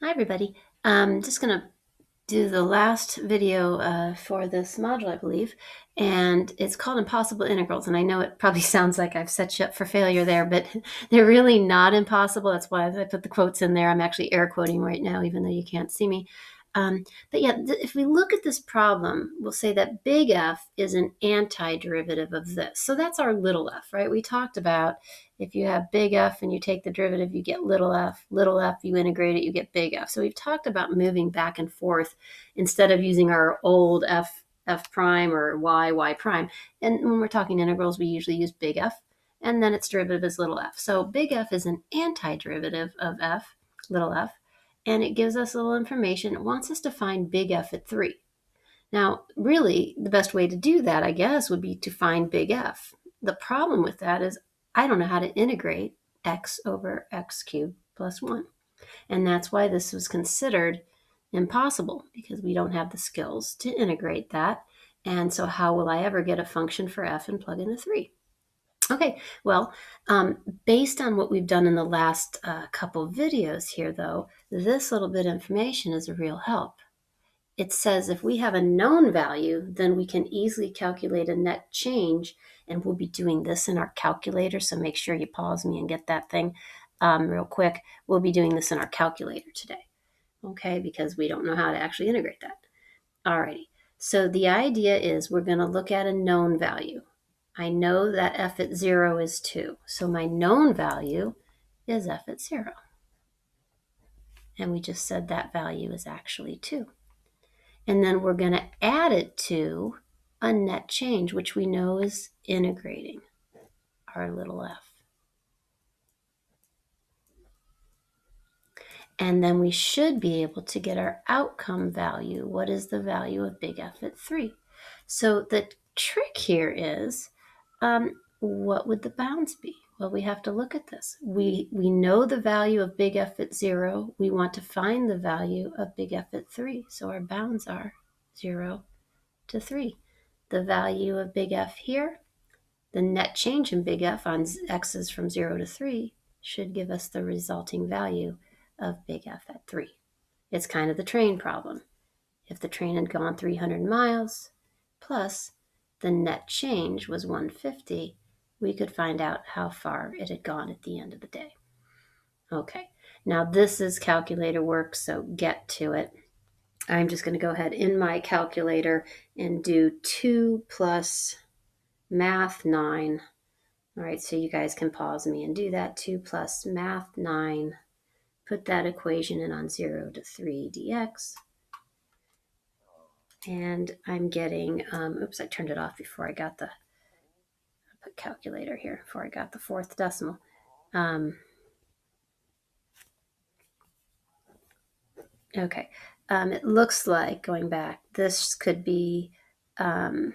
Hi everybody. I'm just going to do the last video for this module, I believe, and it's called Impossible Integrals. And I know it probably sounds like I've set you up for failure there, but they're really not impossible. That's why I put the quotes in there. I'm actually air quoting right now, even though you can't see me. But yeah, if we look at this problem, we'll say that big F is an antiderivative of this. So that's our little f, right? We talked about if you have big F and you take the derivative, you get little f, you integrate it, you get big F. So we've talked about moving back and forth instead of using our old f prime or y prime. And when we're talking integrals, we usually use big F, and then its derivative is little f. So big F is an antiderivative of f, little f, and it gives us a little information. It wants us to find big F at 3. Now, really, the best way to do that, I guess, would be to find big F. The problem with that is I don't know how to integrate x over x cubed plus 1. And that's why this was considered impossible, because we don't have the skills to integrate that. And so how will I ever get a function for f and plug in a 3? Okay, well, based on what we've done in the last couple videos here, though, this little bit of information is a real help. It says if we have a known value, then we can easily calculate a net change, and we'll be doing this in our calculator, so make sure you pause me and get that thing real quick. We'll be doing this in our calculator today, okay, because we don't know how to actually integrate that. Alrighty, so the idea is we're going to look at a known value. I know that f at 0 is 2, so my known value is f at 0. And we just said that value is actually 2. And then we're going to add it to a net change, which we know is integrating our little f. And then we should be able to get our outcome value. What is the value of big F at 3? So the trick here is, what would the bounds be? Well, we have to look at this. We know the value of big F at 0. We want to find the value of big F at 3. So our bounds are 0 to 3. The value of big F here, the net change in big F on x's from 0 to 3 should give us the resulting value of big F at 3. It's kind of the train problem. If the train had gone 300 miles plus the net change was 150, we could find out how far it had gone at the end of the day. Okay, now this is calculator work, so get to it. I'm just going to go ahead in my calculator and do 2 plus math 9. All right, so you guys can pause me and do that. 2 plus math 9. Put that equation in on 0 to 3 dx. And I'm getting, oops, I turned it off before I got the, put calculator here, before I got the fourth decimal. Okay, it looks like, going back, this could be 2.879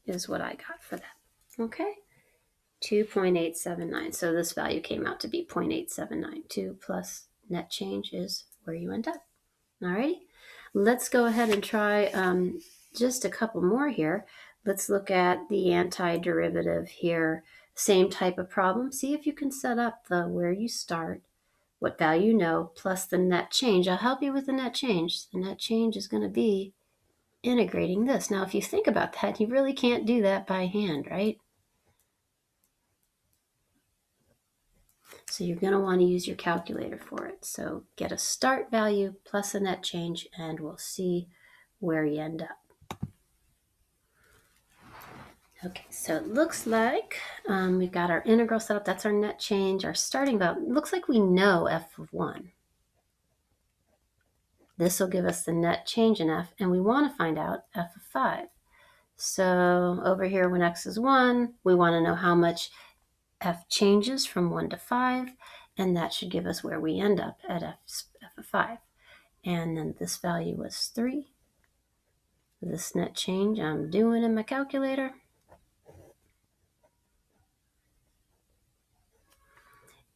is what I got for that. Okay, 2.879. So this value came out to be 0.879. 2 plus net change is where you end up. Alrighty, let's go ahead and try just a couple more here. Let's look at the antiderivative here. Same type of problem. See if you can set up the where you start, what value you know, plus the net change. I'll help you with the net change. The net change is going to be integrating this. Now, if you think about that, you really can't do that by hand, right? So you're going to want to use your calculator for it. So get a start value plus a net change, and we'll see where you end up. Okay, so it looks like we've got our integral set up. That's our net change. Our starting value, looks like we know f of 1. This will give us the net change in f, and we want to find out f of 5. So over here, when x is 1, we want to know how much f changes from 1 to 5, and that should give us where we end up at f of 5. And then this value was 3. This net change I'm doing in my calculator.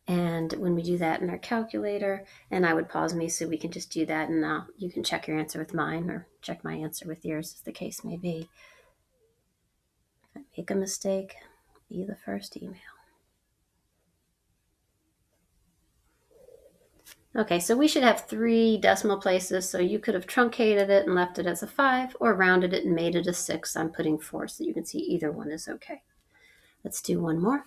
And when we do that in our calculator, and I would pause me so we can just do that, and you can check your answer with mine or check my answer with yours, as the case may be. If I make a mistake, be the first email. Okay, so we should have 3 decimal places, so you could have truncated it and left it as a 5, or rounded it and made it a 6. I'm putting 4, so you can see either one is okay. Let's do one more.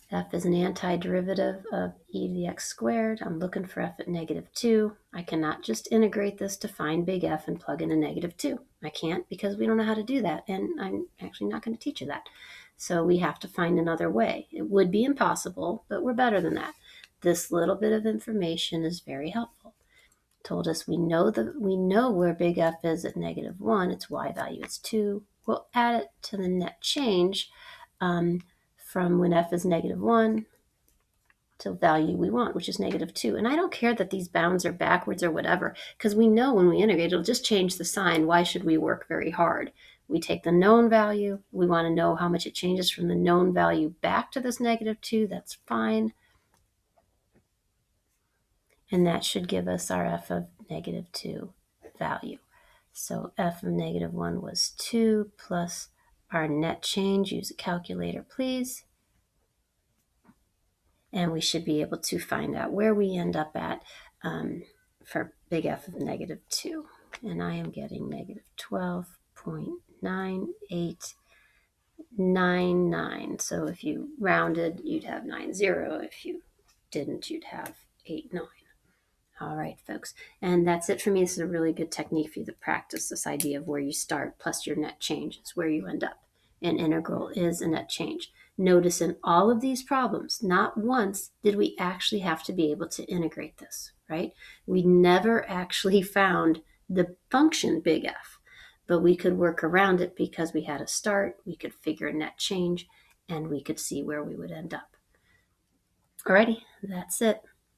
F is an antiderivative of e to the x squared. I'm looking for f at -2. I cannot just integrate this to find big F and plug in a -2. I can't, because we don't know how to do that, and I'm actually not going to teach you that. So we have to find another way. It would be impossible, but we're better than that. This little bit of information is very helpful. Told us we know where big F is at -1. Its y value is 2. We'll add it to the net change from when F is -1 to the value we want, which is -2. And I don't care that these bounds are backwards or whatever, because we know when we integrate, it'll just change the sign. Why should we work very hard? We take the known value. We want to know how much it changes from the known value back to this -2. That's fine. And that should give us our f of -2 value. So f of -1 was 2 plus our net change. Use a calculator, please. And we should be able to find out where we end up at for big F of -2. And I am getting -12.9899. So if you rounded, you'd have 90. If you didn't, you'd have 89. All right, folks. And that's it for me. This is a really good technique for you to practice this idea of where you start plus your net change is where you end up. An integral is a net change. Notice in all of these problems, not once did we actually have to be able to integrate this, right? We never actually found the function big F, but we could work around it because we had a start, we could figure a net change, and we could see where we would end up. Alrighty, that's it.